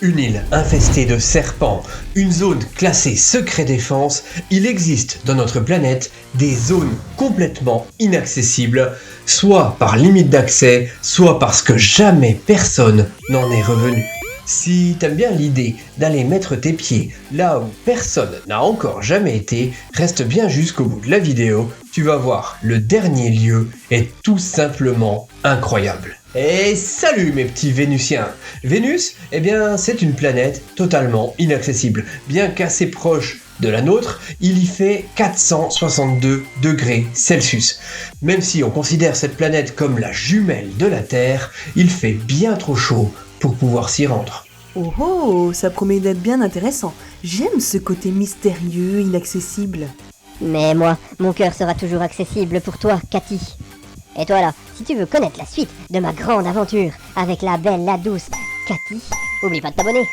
Une île infestée de serpents, une zone classée secret défense, il existe dans notre planète des zones complètement inaccessibles, soit par limite d'accès, soit parce que jamais personne n'en est revenu. Si t'aimes bien l'idée d'aller mettre tes pieds là où personne n'a encore jamais été, reste bien jusqu'au bout de la vidéo, tu vas voir, le dernier lieu est tout simplement incroyable. Et salut mes petits Vénusiens! Vénus, eh bien c'est une planète totalement inaccessible. Bien qu'assez proche de la nôtre, il y fait 462 degrés Celsius. Même si on considère cette planète comme la jumelle de la Terre, il fait bien trop chaud pour pouvoir s'y rendre. Oh oh, ça promet d'être bien intéressant. J'aime ce côté mystérieux, inaccessible. Mais moi, mon cœur sera toujours accessible pour toi, Cathy. Et toi là, si tu veux connaître la suite de ma grande aventure avec la belle, la douce Cathy, oublie pas de t'abonner.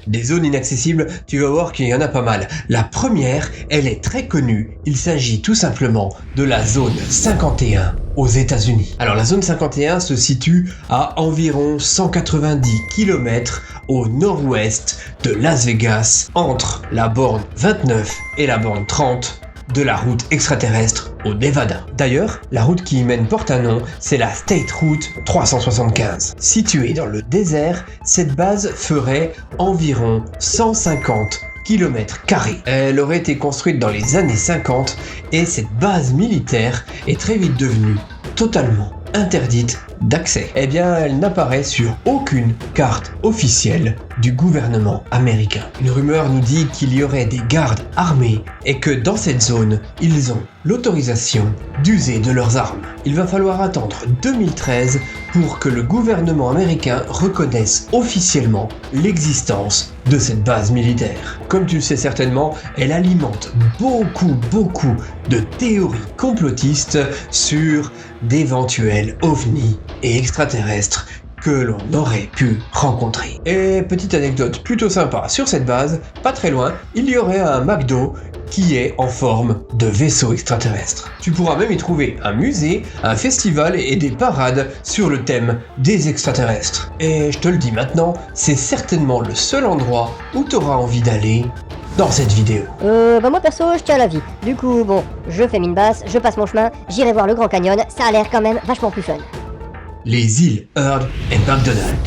Des zones inaccessibles, tu vas voir qu'il y en a pas mal. La première, elle est très connue. Il s'agit tout simplement de la zone 51 aux États-Unis. Alors la zone 51 se situe à environ 190 km au nord-ouest de Las Vegas, entre la borne 29 et la borne 30 de la route extraterrestre au Nevada. D'ailleurs, la route qui y mène porte un nom, c'est la State Route 375. Située dans le désert, cette base ferait environ 150 km². Elle aurait été construite dans les années 50 et cette base militaire est très vite devenue totalement interdite d'accès. Eh bien, elle n'apparaît sur aucune carte officielle du gouvernement américain. Une rumeur nous dit qu'il y aurait des gardes armés et que dans cette zone, ils ont l'autorisation d'user de leurs armes. Il va falloir attendre 2013 pour que le gouvernement américain reconnaisse officiellement l'existence de cette base militaire. Comme tu le sais certainement, elle alimente beaucoup de théories complotistes sur d'éventuels ovnis et extraterrestres que l'on aurait pu rencontrer. Et petite anecdote plutôt sympa, sur cette base, pas très loin, il y aurait un McDo qui est en forme de vaisseau extraterrestre. Tu pourras même y trouver un musée, un festival et des parades sur le thème des extraterrestres. Et je te le dis maintenant, c'est certainement le seul endroit où tu auras envie d'aller dans cette vidéo. Moi perso, je tiens à la vie. Du coup, bon, je fais mine basse, je passe mon chemin, j'irai voir le Grand Canyon, ça a l'air quand même vachement plus fun. Les îles Heard et McDonald.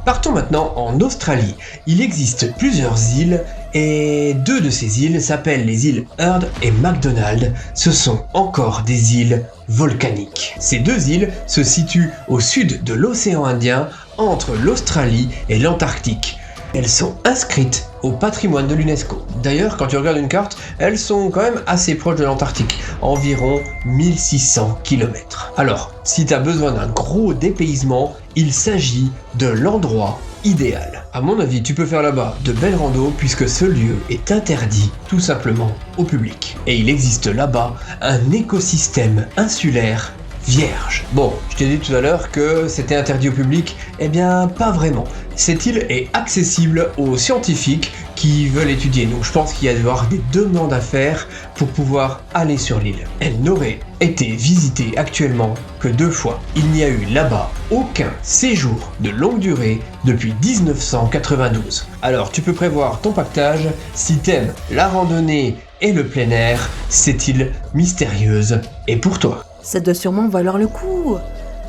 Partons maintenant en Australie. Il existe plusieurs îles et deux de ces îles s'appellent les îles Heard et McDonald. Ce sont encore des îles volcaniques. Ces deux îles se situent au sud de l'océan Indien, entre l'Australie et l'Antarctique. Elles sont inscrites au patrimoine de l'UNESCO. D'ailleurs, quand tu regardes une carte, elles sont quand même assez proches de l'Antarctique, environ 1600 km. Alors, si tu as besoin d'un gros dépaysement, il s'agit de l'endroit idéal. À mon avis, tu peux faire là-bas de belles randos puisque ce lieu est interdit tout simplement au public. Et il existe là-bas un écosystème insulaire vierge. Bon, je t'ai dit tout à l'heure que c'était interdit au public, eh bien pas vraiment. Cette île est accessible aux scientifiques qui veulent étudier, donc je pense qu'il y a devoir des demandes à faire pour pouvoir aller sur l'île. Elle n'aurait été visitée actuellement que 2 fois. Il n'y a eu là-bas aucun séjour de longue durée depuis 1992. Alors tu peux prévoir ton pactage, si t'aimes la randonnée et le plein air, cette île mystérieuse est pour toi. Ça doit sûrement valoir le coup.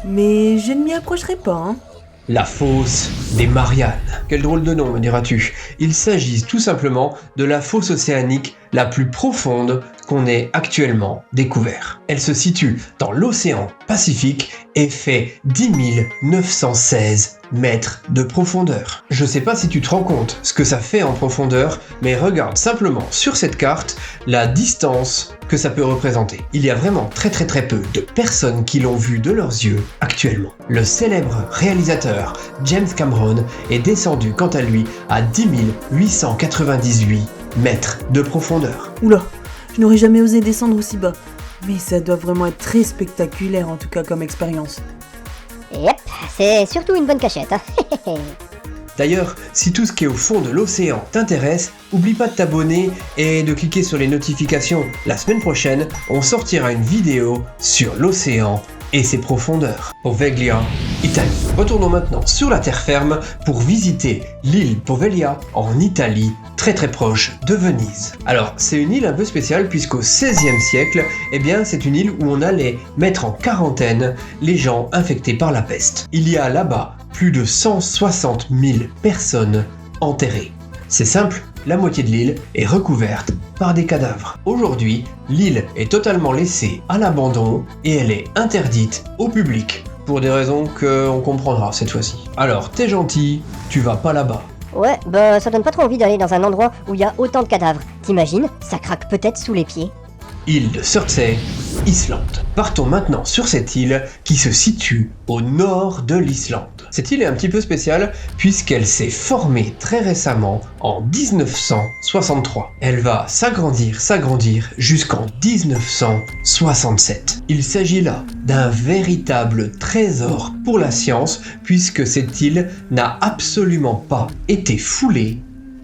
Mais je ne m'y approcherai pas, hein. La fosse des Mariannes. Quel drôle de nom, me diras-tu. Il s'agit tout simplement de la fosse océanique la plus profonde qu'on ait actuellement découvert. Elle se situe dans l'océan Pacifique et fait 10 916 mètres de profondeur. Je sais pas si tu te rends compte ce que ça fait en profondeur, mais regarde simplement sur cette carte la distance que ça peut représenter. Il y a vraiment très peu de personnes qui l'ont vu de leurs yeux actuellement. Le célèbre réalisateur James Cameron est descendu quant à lui à 10 898 mètres de profondeur. Oula, je n'aurais jamais osé descendre aussi bas. Mais ça doit vraiment être très spectaculaire en tout cas comme expérience. Yep, c'est surtout une bonne cachette, hein. D'ailleurs, si tout ce qui est au fond de l'océan t'intéresse, oublie pas de t'abonner et de cliquer sur les notifications. La semaine prochaine, on sortira une vidéo sur l'océan et ses profondeurs. Poveglia, Italie. Retournons maintenant sur la terre ferme pour visiter l'île Poveglia en Italie, très proche de Venise. Alors, c'est une île un peu spéciale puisqu'au XVIe siècle, eh bien, c'est une île où on allait mettre en quarantaine les gens infectés par la peste. Il y a là-bas plus de 160 000 personnes enterrées. C'est simple, la moitié de l'île est recouverte par des cadavres. Aujourd'hui, l'île est totalement laissée à l'abandon et elle est interdite au public. Pour des raisons qu'on comprendra cette fois-ci. Alors, t'es gentil, tu vas pas là-bas. Ouais, bah ça donne pas trop envie d'aller dans un endroit où il y a autant de cadavres. T'imagines, ça craque peut-être sous les pieds. Île de Surtsey, Islande. Partons maintenant sur cette île qui se situe au nord de l'Islande. Cette île est un petit peu spéciale puisqu'elle s'est formée très récemment en 1963. Elle va s'agrandir jusqu'en 1967. Il s'agit là d'un véritable trésor pour la science puisque cette île n'a absolument pas été foulée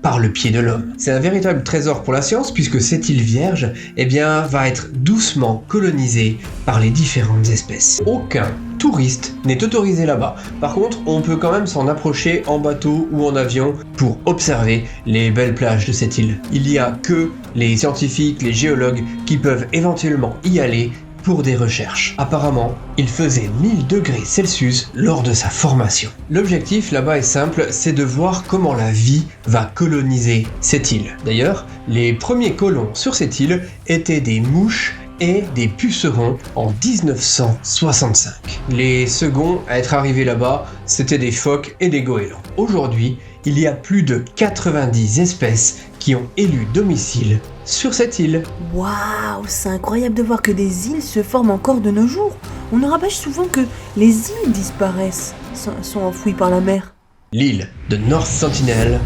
par le pied de l'homme. C'est un véritable trésor pour la science puisque cette île vierge va être doucement colonisée par les différentes espèces. Aucun touriste n'est autorisé là-bas. Par contre, on peut quand même s'en approcher en bateau ou en avion pour observer les belles plages de cette île. Il n'y a que les scientifiques, les géologues qui peuvent éventuellement y aller pour des recherches. Apparemment, il faisait 1000 degrés Celsius lors de sa formation. L'objectif là-bas est simple, c'est de voir comment la vie va coloniser cette île. D'ailleurs, les premiers colons sur cette île étaient des mouches et des pucerons en 1965. Les seconds à être arrivés là-bas, c'était des phoques et des goélands. Aujourd'hui, il y a plus de 90 espèces qui ont élu domicile sur cette île. Waouh, c'est incroyable de voir que des îles se forment encore de nos jours. On nous rabâche souvent que les îles disparaissent, sont enfouies par la mer. L'île de North Sentinel,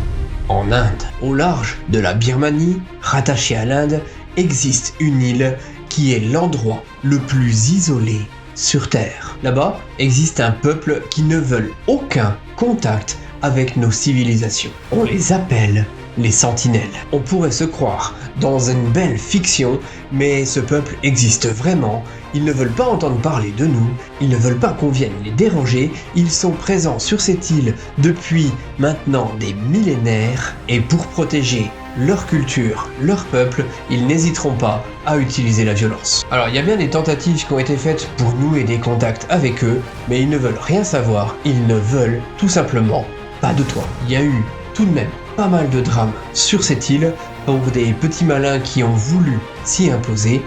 en Inde. Au large de la Birmanie, rattachée à l'Inde, existe une île qui est l'endroit le plus isolé sur Terre. Là-bas existe un peuple qui ne veulent aucun contact avec nos civilisations. On les appelle les sentinelles. On pourrait se croire dans une belle fiction, mais ce peuple existe vraiment. Ils ne veulent pas entendre parler de nous, ils ne veulent pas qu'on vienne les déranger, ils sont présents sur cette île depuis maintenant des millénaires, et pour protéger leur culture, leur peuple, ils n'hésiteront pas à utiliser la violence. Alors il y a bien des tentatives qui ont été faites pour nouer des contacts avec eux, mais ils ne veulent rien savoir, ils ne veulent tout simplement pas de toi. Il y a eu tout de même pas mal de drames sur cette île pour des petits malins qui ont voulu s'y imposer,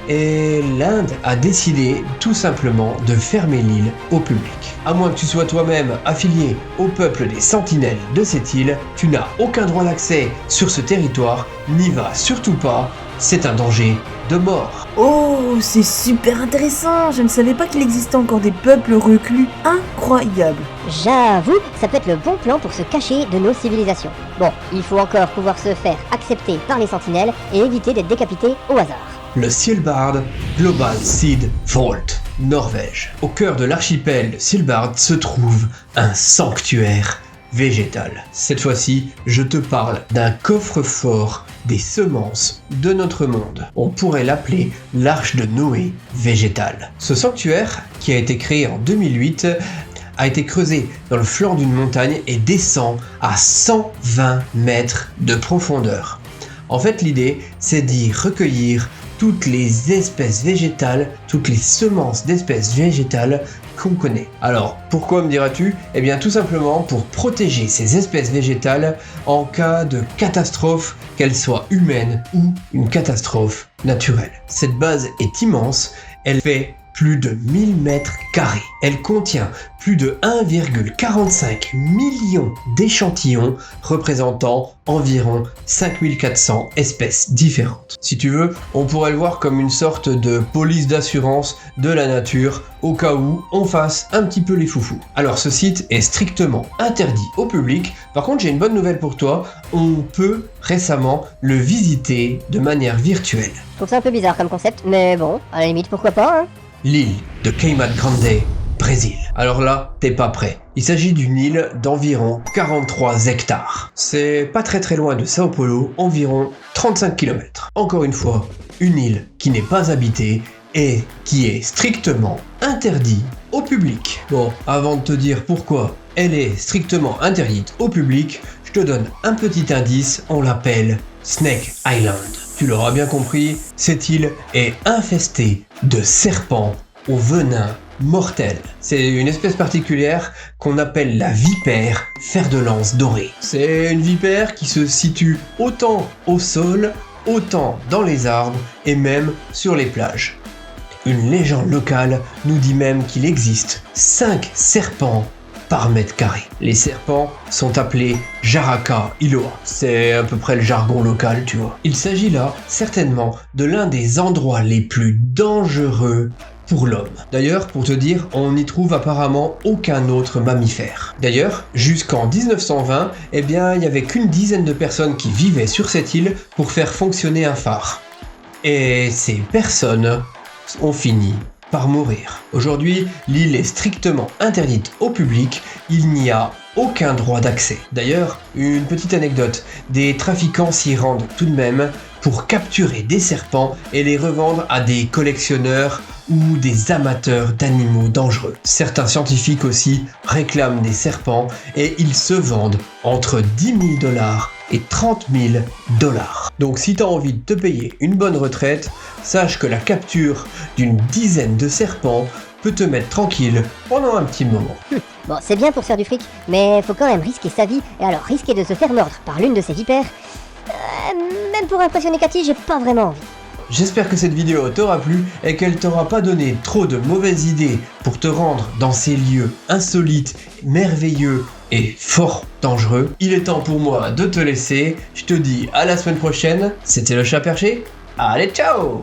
et l'Inde a décidé tout simplement de fermer l'île au public. À moins que tu sois toi-même affilié au peuple des sentinelles de cette île, tu n'as aucun droit d'accès sur ce territoire, n'y va surtout pas, c'est un danger de mort. Oh, c'est super intéressant. Je ne savais pas qu'il existait encore des peuples reclus. Incroyable. J'avoue, ça peut être le bon plan pour se cacher de nos civilisations. Bon, il faut encore pouvoir se faire accepter par les sentinelles et éviter d'être décapité au hasard. Le Svalbard Global Seed Vault, Norvège. Au cœur de l'archipel de Svalbard se trouve un sanctuaire végétal. Cette fois-ci, je te parle d'un coffre-fort des semences de notre monde. On pourrait l'appeler l'arche de Noé végétale. Ce sanctuaire, qui a été créé en 2008, a été creusé dans le flanc d'une montagne et descend à 120 mètres de profondeur. En fait, l'idée, c'est d'y recueillir toutes les espèces végétales, toutes les semences d'espèces végétales qu'on connaît. Alors, pourquoi me diras-tu ? Eh bien, tout simplement pour protéger ces espèces végétales en cas de catastrophe, qu'elle soit humaine ou une catastrophe naturelle. Cette base est immense, elle fait plus de 1000 mètres carrés. Elle contient plus de 1,45 million d'échantillons représentant environ 5400 espèces différentes. Si tu veux, on pourrait le voir comme une sorte de police d'assurance de la nature au cas où on fasse un petit peu les foufous. Alors ce site est strictement interdit au public. Par contre, j'ai une bonne nouvelle pour toi, on peut récemment le visiter de manière virtuelle. Je trouve ça un peu bizarre comme concept, mais bon, à la limite pourquoi pas, hein. L'île de Caimão Grande, Brésil. Alors là, t'es pas prêt. Il s'agit d'une île d'environ 43 hectares. C'est pas très loin de Sao Paulo, environ 35 km. Encore une fois, une île qui n'est pas habitée et qui est strictement interdit au public. Bon, avant de te dire pourquoi elle est strictement interdite au public, je te donne un petit indice, on l'appelle Snake Island. Tu l'auras bien compris, cette île est infestée de serpents au venin mortel. C'est une espèce particulière qu'on appelle la vipère fer-de-lance dorée. C'est une vipère qui se situe autant au sol, autant dans les arbres et même sur les plages. Une légende locale nous dit même qu'il existe 5 serpents par mètre carré. Les serpents sont appelés Jaraka Iloa. C'est à peu près le jargon local, tu vois. Il s'agit là certainement de l'un des endroits les plus dangereux pour l'homme. D'ailleurs, pour te dire, on n'y trouve apparemment aucun autre mammifère. D'ailleurs, jusqu'en 1920, il n'y avait qu'une dizaine de personnes qui vivaient sur cette île pour faire fonctionner un phare. Et ces personnes ont fini par mourir. Aujourd'hui, l'île est strictement interdite au public, il n'y a aucun droit d'accès. D'ailleurs, une petite anecdote, des trafiquants s'y rendent tout de même pour capturer des serpents et les revendre à des collectionneurs ou des amateurs d'animaux dangereux. Certains scientifiques aussi réclament des serpents et ils se vendent entre 10 000 $ et 30 000 $. Donc si tu as envie de te payer une bonne retraite, sache que la capture d'une dizaine de serpents peut te mettre tranquille pendant un petit moment. Bon, c'est bien pour faire du fric, mais faut quand même risquer sa vie, et alors risquer de se faire mordre par l'une de ces vipères, même pour impressionner Cathy, j'ai pas vraiment envie. J'espère que cette vidéo t'aura plu et qu'elle t'aura pas donné trop de mauvaises idées pour te rendre dans ces lieux insolites, merveilleux et fort dangereux. Il est temps pour moi de te laisser, je te dis à la semaine prochaine, c'était le chat perché, allez ciao!